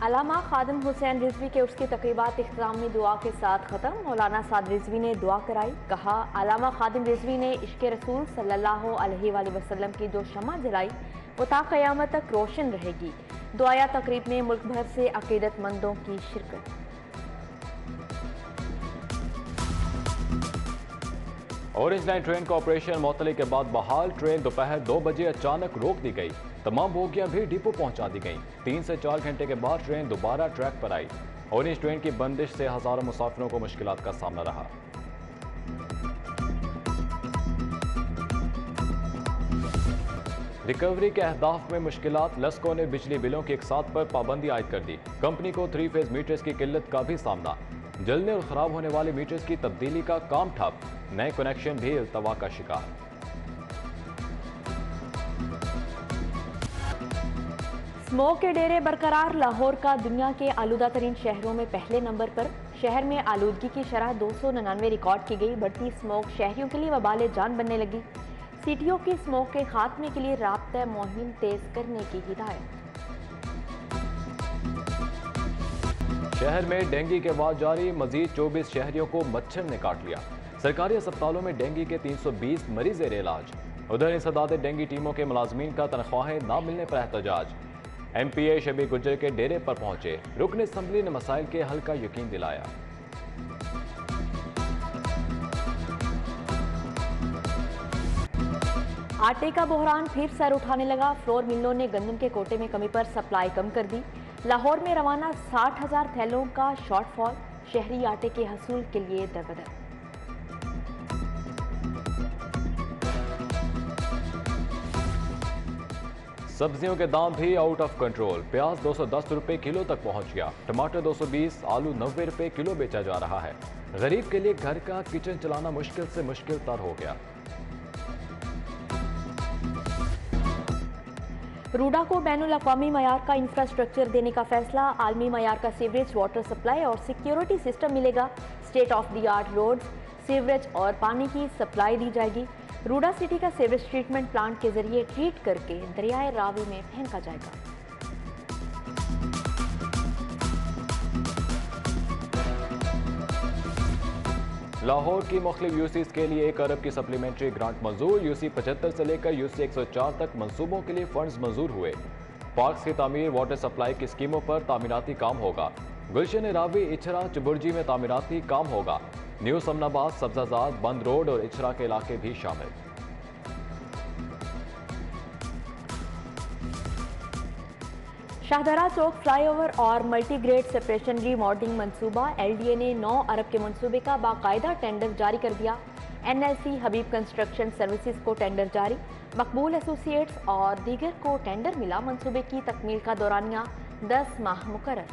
अल्लामा खादिम हुसैन रिजवी के उसकी तकरीबात इख्तितामी दुआ के साथ ख़त्म। मौलाना साद रिजवी ने दुआ कराई। कहा, अल्लामा खादिम रिजवी ने इश्क रसूल सल्लल्लाहु अलैहि वसल्लम की जो शम्मा जलाई वो ता क़यामत तक रोशन रहेगी। दुआया तकरीब में मुल्क भर से अकीदतमंदों की शिरकत। ऑरेंज लाइन ट्रेन का ऑपरेशन मुअत्तली के बाद बहाल। ट्रेन दोपहर 2 बजे अचानक रोक दी गई। तमाम बोगियां भी डिपो पहुंचा दी गईं। 3 से 4 घंटे के बाद ट्रेन दोबारा ट्रैक पर आई। ऑरेंज ट्रेन की बंदिश से हजारों मुसाफिरों को मुश्किलात का सामना रहा। रिकवरी के अहदाफ में मुश्किलात। लस्को ने बिजली बिलों की इकसात पर पाबंदी आयद कर दी। कंपनी को 3 फेज मीटर्स की किल्लत का भी सामना। जलने और खराब होने वाले मीटर्स की तब्दीली का काम ठप। नए कनेक्शन भी इल्तवा का शिकार। स्मोक के डेरे बरकरार। लाहौर का दुनिया के आलूदा तरीन शहरों में पहले नंबर पर। शहर में आलूदगी की शरह 299 रिकॉर्ड की गई। बढ़ती स्मोक शहरियों के लिए वबाल जान बनने लगी। सीटीओ की स्मोक के खात्मे के लिए राब्ता मुहिम तेज करने की हिदायत। शहर में डेंगू के बाद जारी। मजीद 24 शहरियों को मच्छर ने काट लिया। सरकारी अस्पतालों में डेंगू के 320 मरीज ज़ेर इलाज। उधर इंसदाद डेंगू टीमों के मुलाजमीन का तनख्वाहें ना मिलने पर एहतजाज। MPA शबी गुज्जर के डेरे पर पहुंचे। रुकन असम्बली ने मसाइल के हल का यकीन दिलाया। आटे का बहरान फिर सर उठाने लगा। फ्लोर मिलों ने गंदम के कोटे में कमी पर सप्लाई कम कर दी। लाहौर में रवाना 60,000 थैलों का शॉर्टफॉल। शहरी आटे के हसूल के लिए दरबदर। सब्जियों के दाम भी आउट ऑफ कंट्रोल। प्याज 210 रुपए किलो तक पहुंच गया। टमाटर 220, आलू 90 रुपए किलो बेचा जा रहा है। गरीब के लिए घर का किचन चलाना मुश्किल से मुश्किल तर हो गया। रूडा को बैनुल अक़वामी मयार का इंफ्रास्ट्रक्चर देने का फैसला। आलमी मयार का सीवरेज वाटर सप्लाई और सिक्योरिटी सिस्टम मिलेगा। State of the art roads, sewerage और पानी की सप्लाई दी जाएगी। रूडा सिटी का सीवरेज ट्रीटमेंट प्लांट के जरिए ट्रीट करके दरियाए रावी में फेंका जाएगा। लाहौर की मुख्तलिफ यूसीज के लिए 1 अरब की सप्लीमेंट्री ग्रांट मंजूर। यूसी 75 से लेकर यूसी 104 तक मंसूबों के लिए फंड्स मंजूर हुए। पार्क्स की तामीर, वाटर सप्लाई की स्कीमों पर तामीराती काम होगा। गुलशन रावी, इछरा, चुबुर्जी में तामीराती काम होगा। न्यू समनाबाद, सब्जाजाद, बंद रोड और इछरा के इलाके भी शामिल। शाहदरा चौक फ्लाईओवर और मल्टीग्रेड सेपरेशन रीमॉडलिंग मंसूबा। LDA ने 9 अरब के मंसूबे का बाकायदा टेंडर जारी कर दिया। NLC हबीब कंस्ट्रक्शन सर्विसेज को टेंडर जारी। मकबूल एसोसिएट्स और दीगर को टेंडर मिला। मंसूबे की तकमील का दौरानिया 10 माह मुकर्रर।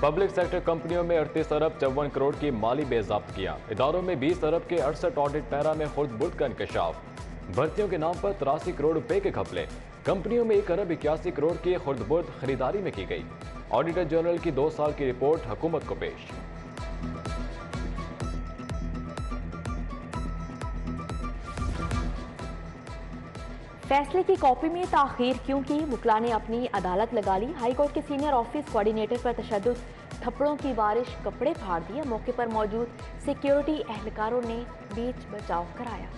पब्लिक सेक्टर कंपनियों में 38 अरब 54 करोड़ की माली बेज़ाब्त किया। इदारों में 20 अरब के 68 ऑडिट पैरा में खुर्द बुर्द का इंकशाफ। भर्तियों के नाम पर 83 करोड़ रुपए के घपले। कंपनियों में 1 अरब 81 करोड़ की खुर्द बुर्द खरीदारी में की गई। ऑडिटर जनरल की 2 साल की रिपोर्ट हुकूमत को पेश। फैसले की कॉपी में ताखीर क्यों की? मुखला ने अपनी अदालत लगा ली। हाईकोर्ट के सीनियर ऑफिस कोऑर्डिनेटर पर तशद्दुद, थप्पड़ों की बारिश, कपड़े फाड़ दिए। मौके पर मौजूद सिक्योरिटी एहलकारों ने बीच बचाव कराया।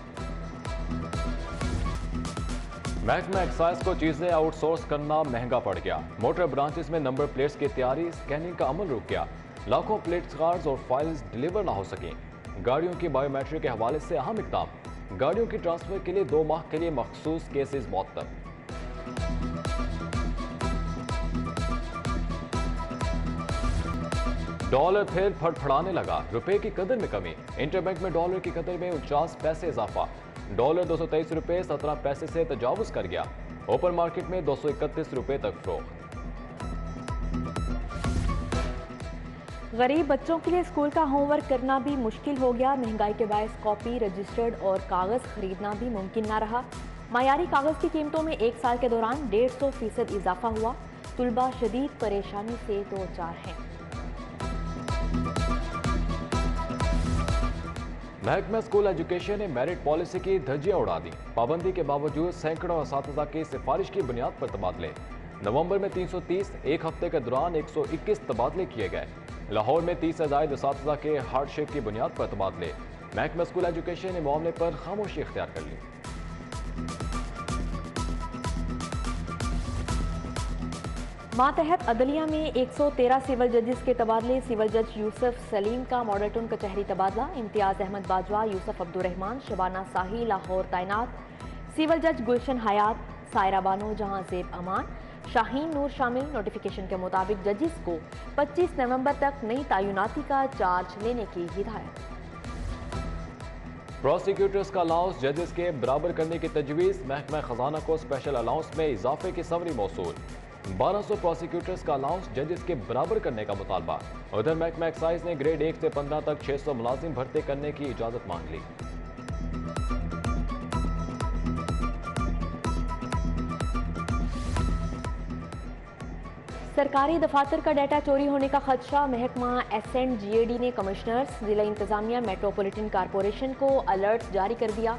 महकमा एक्साइज को चीजें आउटसोर्स करना महंगा पड़ गया। मोटर ब्रांचेस में नंबर प्लेट्स की तैयारी, स्कैनिंग का अमल रुक गया। लाखों प्लेट्स कार्ड्स और फाइल्स डिलीवर ना हो सकें। गाड़ियों की बायोमेट्रिक के हवाले से अहम इक़दाम। गाड़ियों की ट्रांसफर के लिए 2 माह के लिए मखसूस केसेस मुअत्तल। डॉलर फिर फड़फड़ाने लगा। रुपए की कदर में कमी। इंटरबैंक में डॉलर की कदर में 49 पैसे इजाफा। डॉलर 223 रुपए 17 पैसे से तजावुज कर गया। ओपन मार्केट में 231 रुपए तक फरोख्त। गरीब बच्चों के लिए स्कूल का होमवर्क करना भी मुश्किल हो गया। महंगाई के बायस कॉपी, रजिस्टर्ड और कागज खरीदना भी मुमकिन ना रहा। मायारी कागज की कीमतों में 1 साल के दौरान 150% इजाफा हुआ। तुलबा शदीद परेशानी से दो चार हैं। महकमा स्कूल एजुकेशन ने मेरिट पॉलिसी की धज्जियां उड़ा दी। पाबंदी के बावजूद सैकड़ों असातिज़ा की सिफारिश की बुनियाद पर तबादले। नवंबर में 330, एक हफ्ते के दौरान 121 तबादले किए गए। लाहौर में 30 से ज़ायद असातिज़ा के हार्डशिप की बुनियाद पर तबादले। महकमा स्कूल एजुकेशन ने मामले पर खामोशी इख्तियार कर ली। मातहत अदलिया में 113 सिविल जजेस के तबादले। सिविल जज यूसुफ सलीम का मॉडल टाउन कचहरी तबादला। इम्तियाज अहमद बाजवा, यूसुफ अब्दुर्रहमान, शबाना साही लाहौर तैनात। सिविल जज गुलशन हयात, सायरा बानो, जहांजेब अमान, शाहीन नूर शामिल। नोटिफिकेशन के मुताबिक जजेस को 25 नवंबर तक नई तैनाती का चार्ज लेने की हिदायत। प्रोसिक्यूटर्स का अलाउंस जजेस के बराबर करने की तजवीज़। महकमा खजाना को स्पेशल अलाउंस में इजाफे की समरी मौसूल। 1200 प्रोसिक्यूटर्स का अलाउंस जजेस के बराबर करने का मुतालबा। उधर महकमा एक्साइज ने ग्रेड 1 से 15 तक 600 मुलाजिम भर्ती करने की इजाजत मांग ली। सरकारी दफातर का डाटा चोरी होने का खदशा। महकमा एसेंट GAD ने कमिश्नर्स, जिला इंतजामिया, मेट्रोपॉलिटन कारपोरेशन को अलर्ट जारी कर दिया।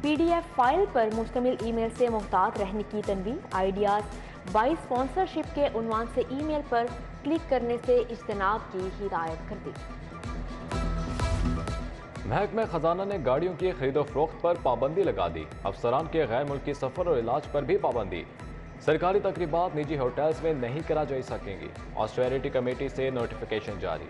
PDF फाइल पर मुश्तमिल ईमेल से मुहतात रहने की तनबीह। आइडियाज बाई स्पॉन्सरशिप के उन्वान से ईमेल पर क्लिक करने से इज्तनाब की हिदायत कर दी। महकमा खजाना ने गाड़ियों की खरीदो फरोख्त पर पाबंदी लगा दी। अफसरान के गैर मुल्की सफर और इलाज पर भी पाबंदी। सरकारी तकरीबात निजी होटल्स में नहीं करा जा सकेंगी। ऑस्टेरिटी कमेटी से नोटिफिकेशन जारी।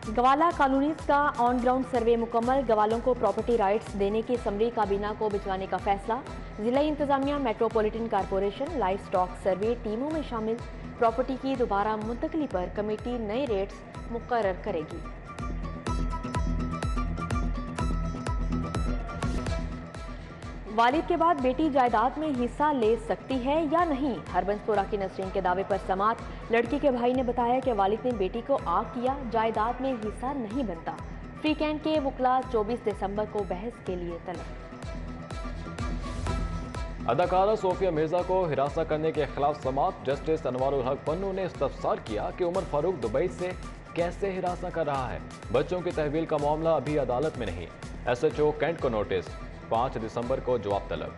गवाला कॉलोनीज का ऑन ग्राउंड सर्वे मुकम्मल। गवालों को प्रॉपर्टी राइट्स देने की समरी काबीना को भिजवाने का फैसला। जिला इंतजामिया, मेट्रोपॉलिटन कारपोरेशन लाइफ स्टॉक सर्वे टीमों में शामिल। प्रॉपर्टी की दोबारा मुंतकली पर कमेटी नए रेट्स मुकर्रर करेगी। वालिद के बाद बेटी जायदाद में हिस्सा ले सकती है या नहीं, हरबंसपुरा की नसरीन के दावे पर समात। लड़की के भाई ने बताया कि वालिद ने बेटी को आग किया, जायदाद में हिस्सा नहीं बनता। फ्री कैंट के वकला 24 दिसंबर को बहस के लिए तलब। अदाकारा सोफिया मिर्जा को हिरासत करने के खिलाफ समात। जस्टिस अनवारुल हक पन्नू ने इस्तफसार किया कि उमर फारूक दुबई से कैसे हिरासत कर रहा है। बच्चों की तहवील का मामला अभी अदालत में नहीं। SHO कैंट को नोटिस। 5 दिसंबर को जवाब तलब।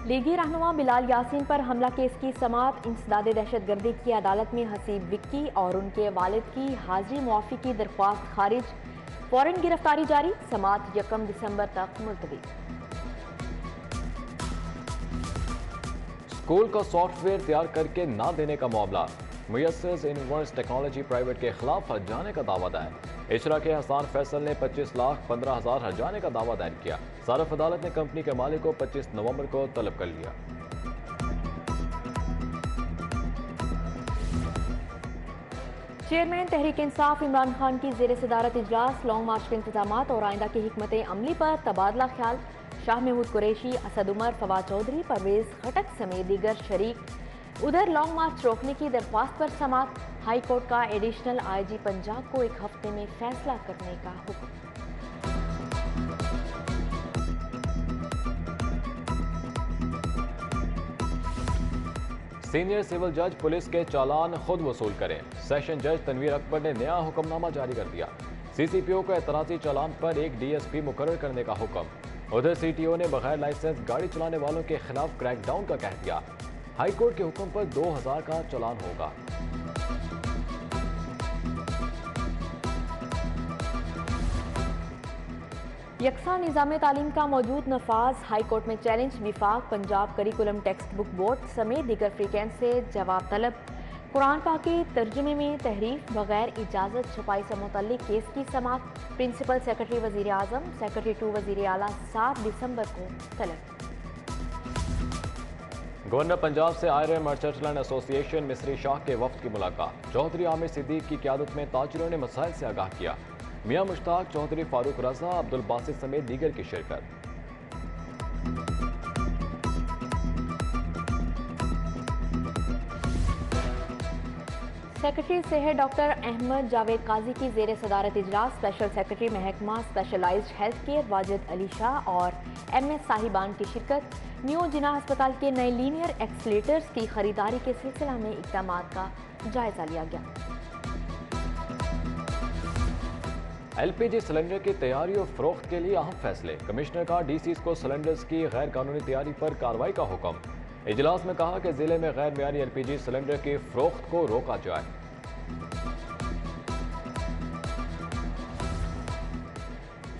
लीगी रहनुमा बिलाल यासीन पर हमला केस की समात। इंसदाद दहशतगर्दी की अदालत में हसीब विक्की और उनके वालिद की हाजिरी मुआफी की दरख्वास्त खारिज। फौरन गिरफ्तारी जारी। समात 1 दिसंबर तक मुलतवी। स्कूल का सॉफ्टवेयर तैयार करके ना देने का मामला। मुयस्सर इनवर्स टेक्नोलॉजी प्राइवेट के खिलाफ हर्जाने का दावा दायर। इशरा के हसान फैसल ने 25,15,000 हर्जाने का दावा दायर किया। सारफ अदालत ने कंपनी के मालिक को 25 नवंबर को तलब कर लिया। चेयरमैन तहरीक इंसाफ इमरान खान की जेर सदारत इजलास। लॉन्ग मार्च के इंतजाम और आइंदा की हिकमत अमली पर तबादला ख्याल। शाह महमूद कुरैशी, असद उमर, फवाद चौधरी, परवेज खटक समेत दीगर शरीक। उधर लॉन्ग मार्च रोकने की दरख्वास्त पर समात। हाई कोर्ट का एडिशनल IG पंजाब को 1 हफ्ते में फैसला करने का हुक्म। सीनियर सिविल जज पुलिस के चालान खुद वसूल करें। सेशन जज तनवीर अकबर ने नया हुक्मनामा जारी कर दिया। CCPO को एतराजी चालान पर एक DSP मुकर्रर करने का हुक्म। उधर CTO ने बगैर लाइसेंस गाड़ी चलाने वालों के खिलाफ क्रैकडाउन का कह दिया। हाई कोर्ट के हुक्म पर 2000 का चालान होगा। यकसा निज़ाम तालीम का मौजूद नफाज। हाई कोर्ट में चैलेंज। विफाक, Punjab curriculum text book board समेत दीगर फ्रीकेंस से जवाब तलब। कुरान पाक के तर्जुमे में तहरीफ बगैर इजाज़त छपाई से मुतल्लिक केस की समात। प्रिंसिपल सेक्रेटरी वज़ीर आज़म, सेक्रेटरी टू वज़ीर आला 7 दिसंबर को तलब। गवर्नर पंजाब से आयरन मर्चेंट्स एसोसिएशन मिस्री शाह के वफ्द की मुलाकात। चौधरी आमिर सिद्दीक की क़यादत में ताजिरों ने मसाइल से आगाह किया। मियां मुश्ताक चौधरी, फारूक रजा, अब्दुल बासित समेत दीगर की शिरकत। सेक्रेटरी सेहत डॉक्टर अहमद जावेद काजी की जेर सदारत इजलास स्पेशल सेक्रेटरी महकमा specialized health care Wajid Ali Shah और MS साहिबान की शिरकत। न्यू जिना अस्पताल के नए लीनियर एक्सलेटर्स की खरीदारी के सिलसिला में इक़दाम का जायजा लिया गया। LPG सिलेंडर की तैयारी और फरोख्त के लिए अहम फैसले। कमिश्नर का DCs को सिलेंडर्स की गैर कानूनी तैयारी पर कार्रवाई का हुक्म। इजलास में कहा कि जिले में गैर मियारी LPG सिलेंडर की फरोख्त को रोका जाए।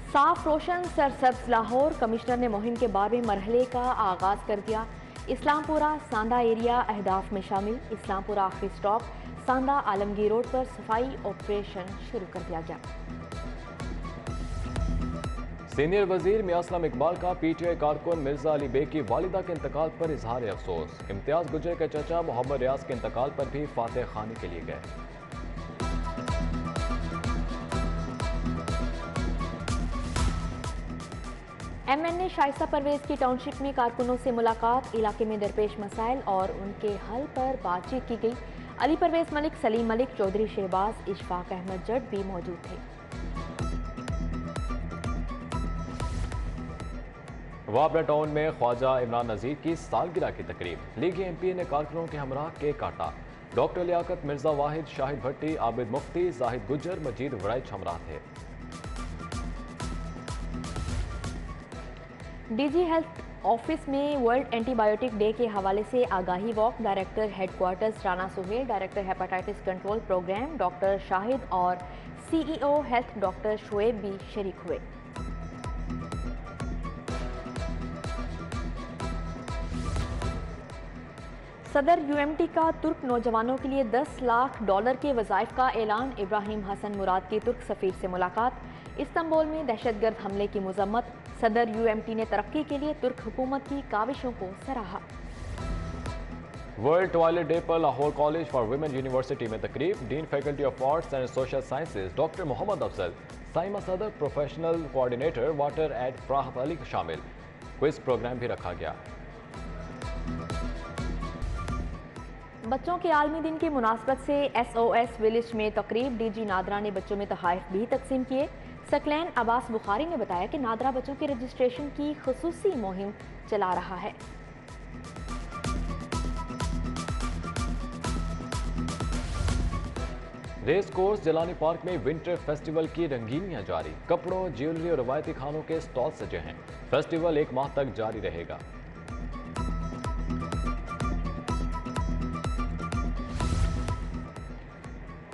साफ रोशन सरसब्ज लाहौर। कमिश्नर ने मुहिम के 12वें मरहले का आगाज कर दिया। इस्लामपुरा सांदा एरिया अहदाफ में शामिल। इस्लामपुरा आखिरी स्टॉप सांदा आलमगीर रोड पर सफाई ऑपरेशन शुरू कर दिया गया। सीनियर वजीर मियां असलम इकबाल का PTI कारकुन मिर्जा अली बेग की वालिदा के इंतकाल पर इजहार अफसोस। इम्तियाज गुजर के चचा मोहम्मद रियाज के इंतकाल पर भी फातह खानी के लिए गए। MNA शाइस्ता परवेज की टाउनशिप में कारकुनों से मुलाकात। इलाके में दरपेश मसाइल और उनके हल पर बातचीत की गई। अली परवेज मलिक, सलीम मलिक, चौधरी शहबाज, इशफाक अहमद जट भी मौजूद थे। वाबरा टाउन में ख्वाजा इमरान नज़ीर की सालगिरह की तकरीब। लीगी MP ने कारकुनों के हमरा केक काटा। डॉक्टर लियाकत मिर्जा वाहिद, शाहिद भट्टी, आबिद मुफ्ती, जाहिद गुज्जर, मजीद वराइच हमरा थे। DG हेल्थ ऑफिस में वर्ल्ड एंटीबायोटिक डे के हवाले से आगाही वॉक। Director headquarters Rana Suhail, director hepatitis control program doctor Shahid और CEO हेल्थ डॉक्टर शोएब भी शरीक हुए। सदर UMT का तुर्क नौजवानों के लिए $10 लाख के वज़ाइफ का ऐलान। इब्राहिम हसन मुराद की तुर्क सफ़ीर से मुलाकात। इस्तांबुल में दहशतगर्द हमले की मजम्मत। सदर UMT ने तरक्की के लिए तुर्क हुकूमत की काविशों को सराहा। वर्ल्ड टॉयलेट डे पर Lahore college for women university में तकरीब। Dean faculty of arts and social sciences doctor Mohammad Afzal, Saima Sadar, professional coordinator water aid Farhat Ali शामिल। क्विज प्रोग्राम भी रखा गया। बच्चों के आलमी दिन की मुनासबत से SOS विलेज में तकरीब। DG नादरा ने बच्चों में तोहफ़े भी तकसीम किए। सकलैन अब्बास बुखारी ने बताया कि नादरा बच्चों के रजिस्ट्रेशन की खुसूसी मुहिम चला रहा है। रेस कोर्स जिलानी पार्क में विंटर फेस्टिवल की रंगीनियां जारी। कपड़ों, ज्वेलरी और रवायती खानों के स्टॉल सजे हैं। फेस्टिवल 1 माह तक जारी रहेगा।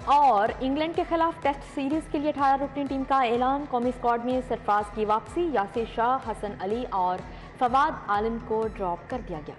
और इंग्लैंड के खिलाफ टेस्ट सीरीज के लिए 18 रुकनी टीम का ऐलान। कौमी स्क्वाड में सरफराज की वापसी। यासिर शाह, हसन अली और फवाद आलम को ड्रॉप कर दिया गया।